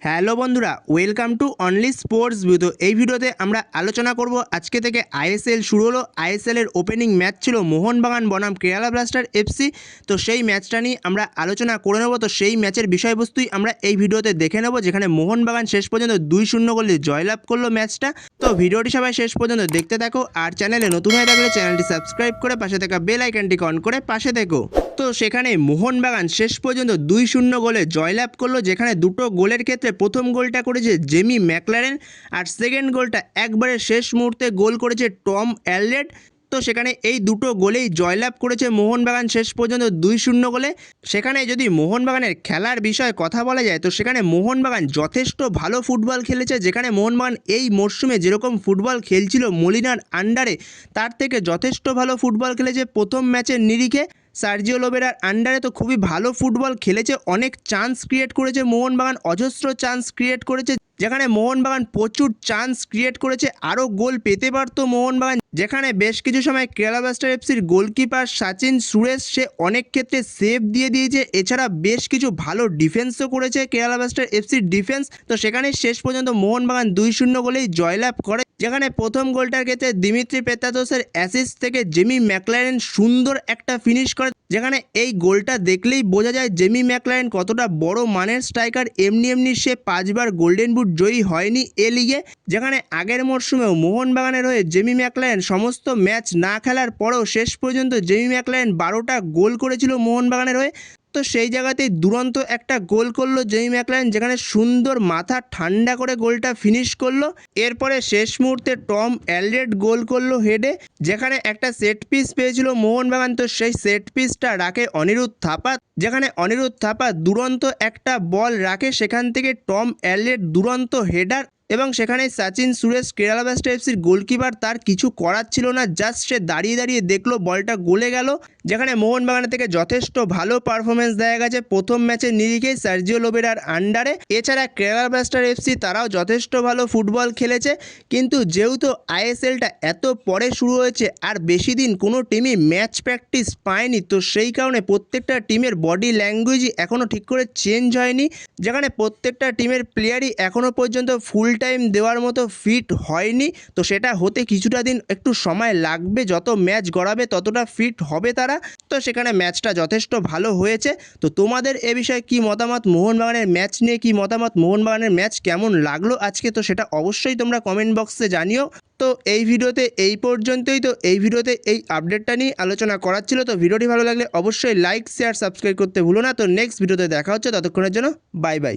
Hello বন্ধুরা, welcome to only sports view. তো এই ভিডিওতে আমরা আলোচনা করব আজকে থেকে আইএসএল শুরু হলো। আইএসএল এর ওপেনিং ম্যাচ ছিল মোহনবাগান বনাম কেরালা ব্লাস্টার এফসি। তো সেই ম্যাচটা নিয়ে আমরা আলোচনা করে নেব। তো সেই ম্যাচের বিষয়বস্তুই আমরা এই ভিডিওতে দেখে নেব, যেখানে মোহনবাগান শেষ পর্যন্ত 2-0 গোলে জয়লাভ করলো ম্যাচটা। তো ভিডিওটি সবাই শেষ পর্যন্ত দেখতে থাকো, আর চ্যানেলে নতুন হয়ে থাকলে চ্যানেলটি সাবস্ক্রাইব করে পাশে থাকা বেল আইকনটি অন করে পাশে থেকো। তো সেখানে মোহনবাগান শেষ পর্যন্ত 2-0 গোলে জয়লাভ করলো, যেখানে দুটো গোলের ক্ষেত্রে প্রথম গোলটা করেছে জেমি ম্যাকলারেন, আর সেকেন্ড গোলটা একবারে শেষ মুহূর্তে গোল করেছে টম অ্যালডেড। তো সেখানে এই দুটো গোলেই জয়লাভ করেছে মোহনবাগান শেষ পর্যন্ত 2-0 গোলে। সেখানে যদি মোহনবাগানের খেলার বিষয়ে কথা বলা যায়, তো সেখানে মোহনবাগান যথেষ্ট ভালো ফুটবল খেলেছে। যেখানে মোহনবাগান এই মরশুমে যেরকম ফুটবল খেলছিল মলিনার আন্ডারে, তার থেকে যথেষ্ট ভালো ফুটবল খেলেছে প্রথম ম্যাচের নিরিখে। সার্জিও লোবেরার আন্ডারে তো খুবই ভালো ফুটবল খেলেছে, অনেক চান্স ক্রিয়েট করেছে মোহনবাগান, অজস্র চান্স ক্রিয়েট করেছে। যেখানে মোহনবাগান প্রচুর চান্স ক্রিয়েট করেছে, আরও গোল পেতে পারতো মোহনবাগান। যেখানে বেশ কিছু সময় কেরালা ব্লাস্টার এফসির গোলকিপার সচিন সুরেশ সে অনেক ক্ষেত্রে সেভ দিয়ে দিয়েছে। এছাড়া বেশ কিছু ভালো ডিফেন্সও করেছে কেরালা ব্লাস্টার এফসির ডিফেন্স। তো সেখানে শেষ পর্যন্ত মোহনবাগান 2-0 গোলেই জয়লাভ করে। যেখানে প্রথম গোলটার ক্ষেত্রে দিমিত্রি পেত্রাতোসের অ্যাসিস্ট থেকে জেমি ম্যাকলারেন সুন্দর একটা ফিনিশ করে। যেখানে এই গোলটা দেখলেই বোঝা যায় জেমি ম্যাকলারেন কতটা বড় মানের স্ট্রাইকার। এমনি সে 5বার গোল্ডেন বুট জয়ী হয়নি এ লিগে। যেখানে আগের মরশুমেও মোহনবাগানের হয়ে জেমি ম্যাকলারেন সমস্ত ম্যাচ না খেলার পরেও শেষ পর্যন্ত জেমি ম্যাকলারেন 12টা গোল করেছিল মোহনবাগানের হয়ে। তো সেই জায়গাতেই দুরন্ত একটা গোল করলো জেমি ম্যাকলারেন, যেখানে সুন্দর মাথা ঠান্ডা করে গোলটা ফিনিশ করলো। এরপরে শেষ মুহূর্তে টম অ্যালডেড গোল করলো হেডে, যেখানে একটা সেট পিস পেয়েছিল মোহনবাগান। তো সেই সেট পিসটা রাখে অনিরুদ্ধ থাপা, যেখানে অনিরুদ্ধ থাপা দুরন্ত একটা বল রাখে, সেখান থেকে টম অ্যালডেড দুরন্ত হেডার। এবং সেখানে সচিন সুরেশ কেরালা ব্লাস্টার এফসির গোলকিপার তার কিছু করার ছিল না, জাস্ট সে দাঁড়িয়ে দাঁড়িয়ে দেখলো বলটা গোলে গেল। যেখানে মোহনবাগানের থেকে যথেষ্ট ভালো পারফরমেন্স দেখা গেছে প্রথম ম্যাচের নিরিখে সার্জিও লোবেরার আন্ডারে। এছাড়া কেরালা ব্লাস্টার এফসি তারাও যথেষ্ট ভালো ফুটবল খেলেছে, কিন্তু যেহেতু আইএসএলটা এত পরে শুরু হয়েছে আর বেশি দিন কোনো টিমই ম্যাচ প্র্যাকটিস পায়নি, তো সেই কারণে প্রত্যেকটা টিমের বডি ল্যাঙ্গুয়েজই এখনও ঠিক করে চেঞ্জ হয়নি। যেখানে প্রত্যেকটা টিমের প্লেয়ারই এখনও পর্যন্ত ফুল টাইম দেওয়ার মতো ফিট হয়নি। তো সেটা হতে কিছুটা দিন একটু সময় লাগবে, যত ম্যাচ গড়াবে ততটা ফিট হবে তারা। তো সেখানে ম্যাচটা যথেষ্ট ভালো হয়েছে। তো তোমাদের এ বিষয়ে কি মতামত, মোহনবাগানের ম্যাচ নিয়ে কি মতামত, মোহনবাগানের ম্যাচ কেমন লাগলো আজকে, তো সেটা অবশ্যই তোমরা কমেন্ট বক্সে জানিও। তো এই ভিডিওতে এই পর্যন্তই। তো এই ভিডিওতে এই আপডেটটা নিয়ে আলোচনা করার ছিল। তো ভিডিওটি ভালো লাগলে অবশ্যই লাইক শেয়ার সাবস্ক্রাইব করতে ভুলো না। তো নেক্সট ভিডিওতে দেখা হচ্ছে, ততক্ষণের জন্য বাই বাই।